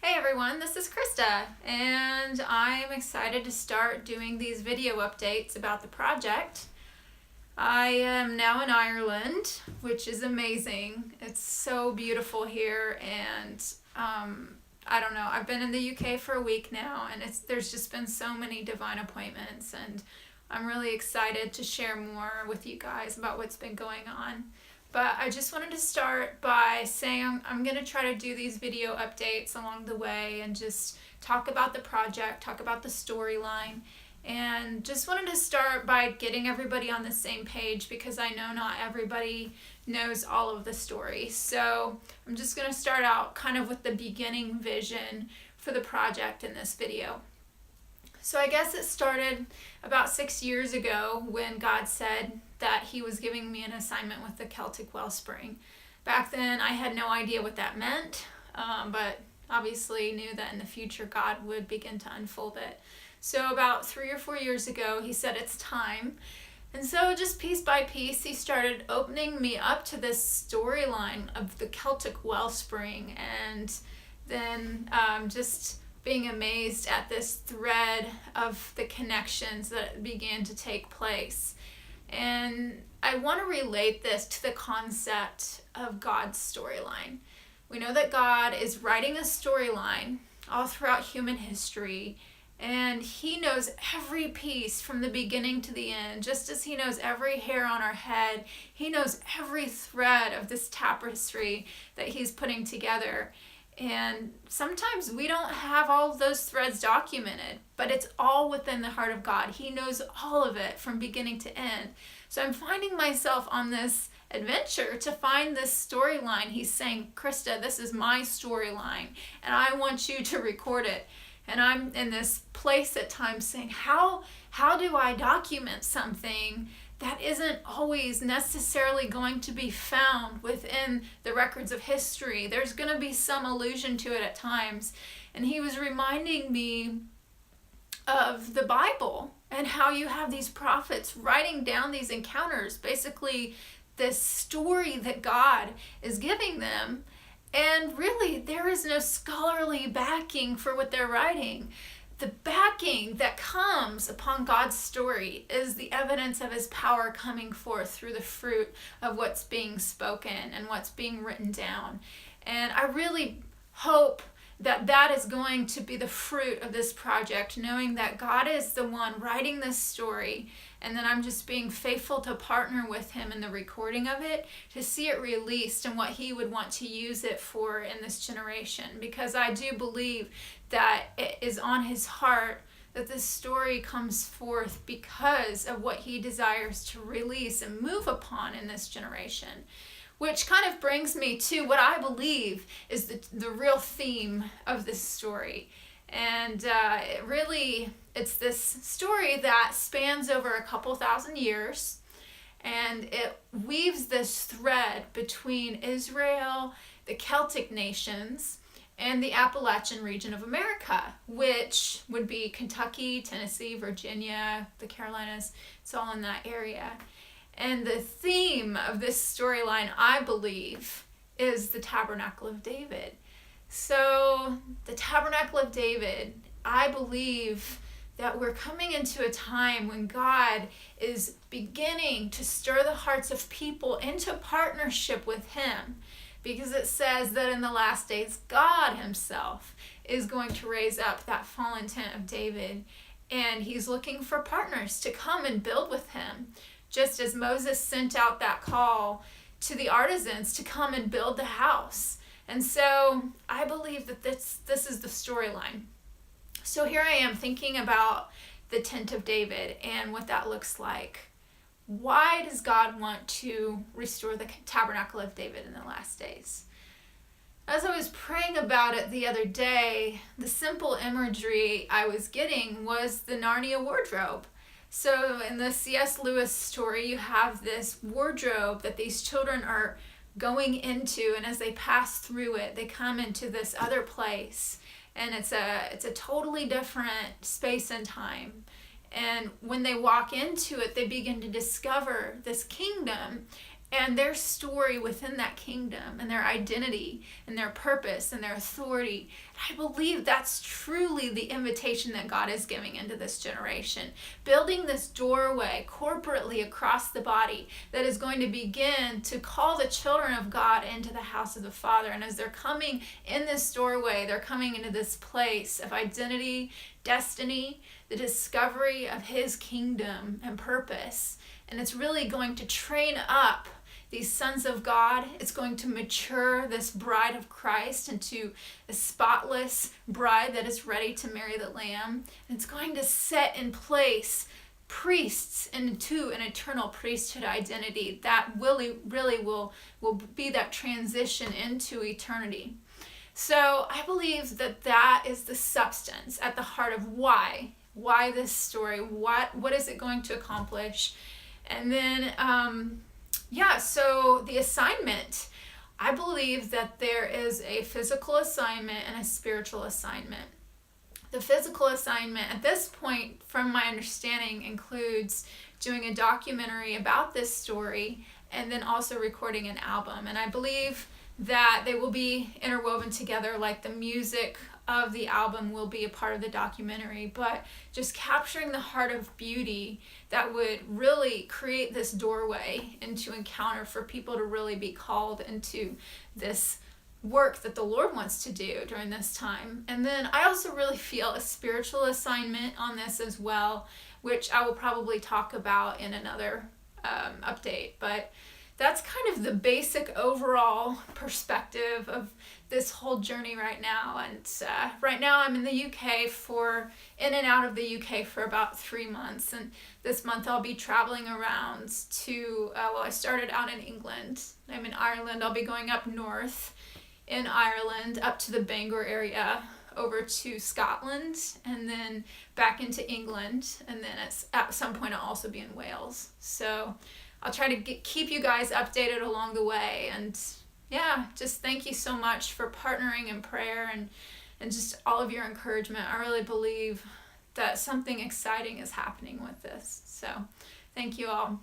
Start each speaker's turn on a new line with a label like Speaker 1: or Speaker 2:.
Speaker 1: Hey everyone, this is Krista, and I'm excited to start doing these video updates about the project. I am now in Ireland, which is amazing. It's so beautiful here, and I don't know, I've been in the UK for a week now, and there's just been so many divine appointments, and I'm really excited to share more with you guys about what's been going on. But I just wanted to start by saying I'm going to try to do these video updates along the way and just talk about the project, talk about the storyline, and just wanted to start by getting everybody on the same page because I know not everybody knows all of the story. So I'm just going to start out kind of with the beginning vision for the project in this video. So I guess it started about 6 years ago when God said that he was giving me an assignment with the Celtic wellspring. Back then I had no idea what that meant, but obviously knew that in the future God would begin to unfold it. So about 3 or 4 years ago he said it's time. And so just piece by piece he started opening me up to this storyline of the Celtic wellspring, and then just being amazed at this thread of the connections that began to take place. And I want to relate this to the concept of God's storyline. We know that God is writing a storyline all throughout human history, and he knows every piece from the beginning to the end. Just as he knows every hair on our head, he knows every thread of this tapestry that he's putting together. And sometimes we don't have all of those threads documented, but it's all within the heart of God. He knows all of it from beginning to end. So I'm finding myself on this adventure to find this storyline. He's saying, Krista, this is my storyline, and I want you to record it. And I'm in this place at times saying, how do I document something that isn't always necessarily going to be found within the records of history? There's going to be some allusion to it at times. And he was reminding me of the Bible and how you have these prophets writing down these encounters, basically this story that God is giving them. And really, there is no scholarly backing for what they're writing. The backing that comes upon God's story is the evidence of his power coming forth through the fruit of what's being spoken and what's being written down. And I really hope that that is going to be the fruit of this project, knowing that God is the one writing this story, and that I'm just being faithful to partner with him in the recording of it, to see it released and what he would want to use it for in this generation. Because I do believe that it is on his heart that this story comes forth because of what he desires to release and move upon in this generation. Which kind of brings me to what I believe is the real theme of this story. And it's this story that spans over a couple thousand years, and it weaves this thread between Israel, the Celtic nations, and the Appalachian region of America, which would be Kentucky, Tennessee, Virginia, the Carolinas. It's all in that area. And the theme of this storyline, I believe, is the tabernacle of David. So the tabernacle of David, I believe that we're coming into a time when God is beginning to stir the hearts of people into partnership with him. Because it says that in the last days, God himself is going to raise up that fallen tent of David. And he's looking for partners to come and build with him. Just as Moses sent out that call to the artisans to come and build the house. And so I believe that this is the storyline. So here I am thinking about the tent of David and what that looks like. Why does God want to restore the tabernacle of David in the last days? As I was praying about it the other day, the simple imagery I was getting was the Narnia wardrobe. So in the C.S. Lewis story, you have this wardrobe that these children are going into, and as they pass through it, they come into this other place, and it's a totally different space and time. And when they walk into it, they begin to discover this kingdom, and their story within that kingdom, and their identity and their purpose and their authority. I believe that's truly the invitation that God is giving into this generation. Building this doorway corporately across the body that is going to begin to call the children of God into the house of the Father. And as they're coming in this doorway, they're coming into this place of identity, destiny, the discovery of His kingdom and purpose. And it's really going to train up these sons of God. It's going to mature this bride of Christ into a spotless bride that is ready to marry the Lamb. And it's going to set in place priests into an eternal priesthood identity that really will be that transition into eternity. So I believe that is the substance at the heart of why this story, what is it going to accomplish. And then so the assignment, I believe that there is a physical assignment and a spiritual assignment. The physical assignment at this point, from my understanding, includes doing a documentary about this story and then also recording an album. And I believe that they will be interwoven together, like the music of the album will be a part of the documentary, but just capturing the heart of beauty that would really create this doorway into encounter for people to really be called into this work that the Lord wants to do during this time. And then I also really feel a spiritual assignment on this as well, which I will probably talk about in another update. But that's kind of the basic overall perspective of this whole journey right now. And right now I'm in the UK in and out of the UK for about 3 months. And this month I'll be traveling around to, I started out in England. I'm in Ireland. I'll be going up north in Ireland, up to the Bangor area, over to Scotland, and then back into England. And then at some point I'll also be in Wales. So I'll try to keep you guys updated along the way. And yeah, just thank you so much for partnering in prayer and just all of your encouragement. I really believe that something exciting is happening with this. So thank you all.